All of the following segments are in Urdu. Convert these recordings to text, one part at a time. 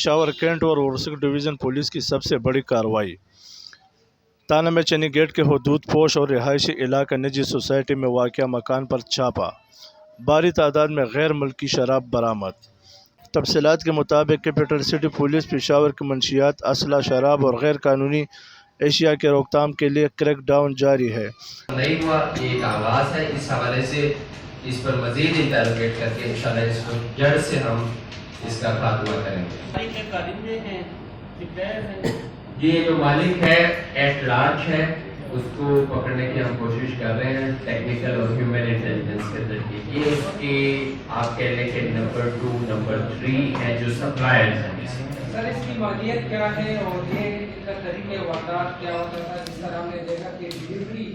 پشاور کینٹ اور ورسک ڈویژن پولیس کی سب سے بڑی کارروائی۔ تھانہ مچنی گیٹ کے حدود پوش اور رہائشی علاقہ نجی سوسائٹی میں واقع مکان پر چھاپہ، بھاری تعداد میں غیر ملکی شراب برآمد۔ تفصیلات کے مطابق کیپٹل سٹی پولیس پشاور کی منشیات، اسلحہ، شراب اور غیر قانونی اشیاء کے روک تھام کے لیے کریک ڈاؤن جاری ہے۔ نہیں ہوا، یہ ایک آغاز ہے۔ اس حوالے سے اس پر مزید انٹروگیٹ کر کے انشاءاللہ اس کو جڑ سے ہم اس کا خاتمہ کریں گے۔ یہ جو مالک ہے ایٹ لارج ہے، اس کو پکڑنے کی ہم کوشش کر رہے ہیں ٹیکنیکل اور ہیومن انٹیلیجنس کے ذریعے۔ یہ اس کی آپ کہہ لیں کہ نمبر 2 نمبر 3 ہے جو سپلائرز ہیں۔ سر اس کی مالیت کیا ہے اور یہ ان کا طریقہ واردات کیا ہوتا تھا؟ جس طرح ہم نے دیکھا کہ ڈلیوری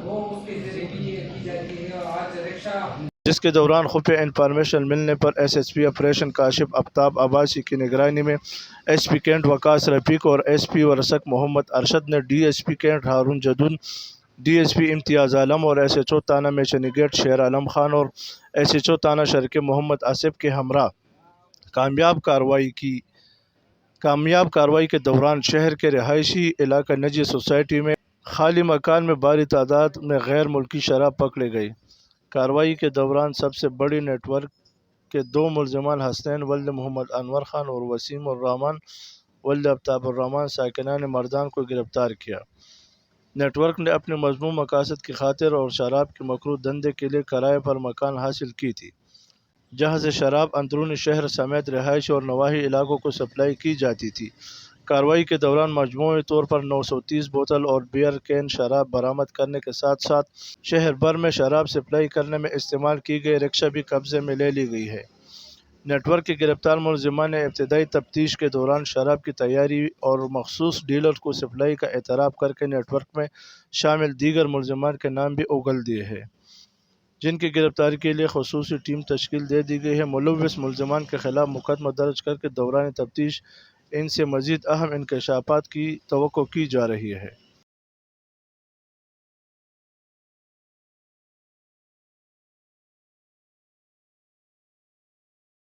وہ اس کے ذریعے کی جاتی ہے، اور آج رکشہ جس کے دوران خفیہ انفارمیشن ملنے پر S S P operation Kashif Aftab Abbasi کی نگرانی میں ایس پی کینٹ وقاء رفیق اور ایس پی ورسک محمد ارشد نے D S P Cantt Haroon Jadoon, D S P Imtiaz Alam اور ایس ایچ او تھانہ میچنی گیٹ شیر عالم خان اور ایس ایچ او تھانہ شرقی محمد آصف کے ہمراہ کامیاب کارروائی کے دوران شہر کے رہائشی علاقہ نجی سوسائٹی میں خالی مکان میں بھاری تعداد میں غیر ملکی شراب پکڑی گئی۔ کارروائی کے دوران سب سے بڑی نیٹ ورک کے 2 ملزمان حسنین ولد محمد انور خان اور وسیم الرحمان ولد آفتاب الرحمان ساکنان مردان کو گرفتار کیا۔ نیٹ ورک نے اپنے مذموم مقاصد کی خاطر اور شراب کے مکروہ دھندے کے لیے کرائے پر مکان حاصل کی تھی، جہاں سے شراب اندرونی شہر سمیت رہائش اور نواحی علاقوں کو سپلائی کی جاتی تھی۔ کارروائی کے دوران مجموعی طور پر 930 بوتل اور بیئر کین شراب برآمد کرنے کے ساتھ ساتھ شہر بھر میں شراب سپلائی کرنے میں استعمال کی گئی رکشہ بھی قبضے میں لے لی گئی ہے۔ نیٹ ورک کے گرفتار ملزمان نے ابتدائی تفتیش کے دوران شراب کی تیاری اور مخصوص ڈیلر کو سپلائی کا اعتراف کر کے نیٹ ورک میں شامل دیگر ملزمان کے نام بھی اگل دیے ہیں، جن کی گرفتاری کے لیے خصوصی ٹیم تشکیل دے دی گئی ہے۔ ملوث ملزمان کے خلاف مقدمہ درج کر کے دوران تفتیش ان سے مزید اہم انکشافات کی توقع کی جا رہی ہے۔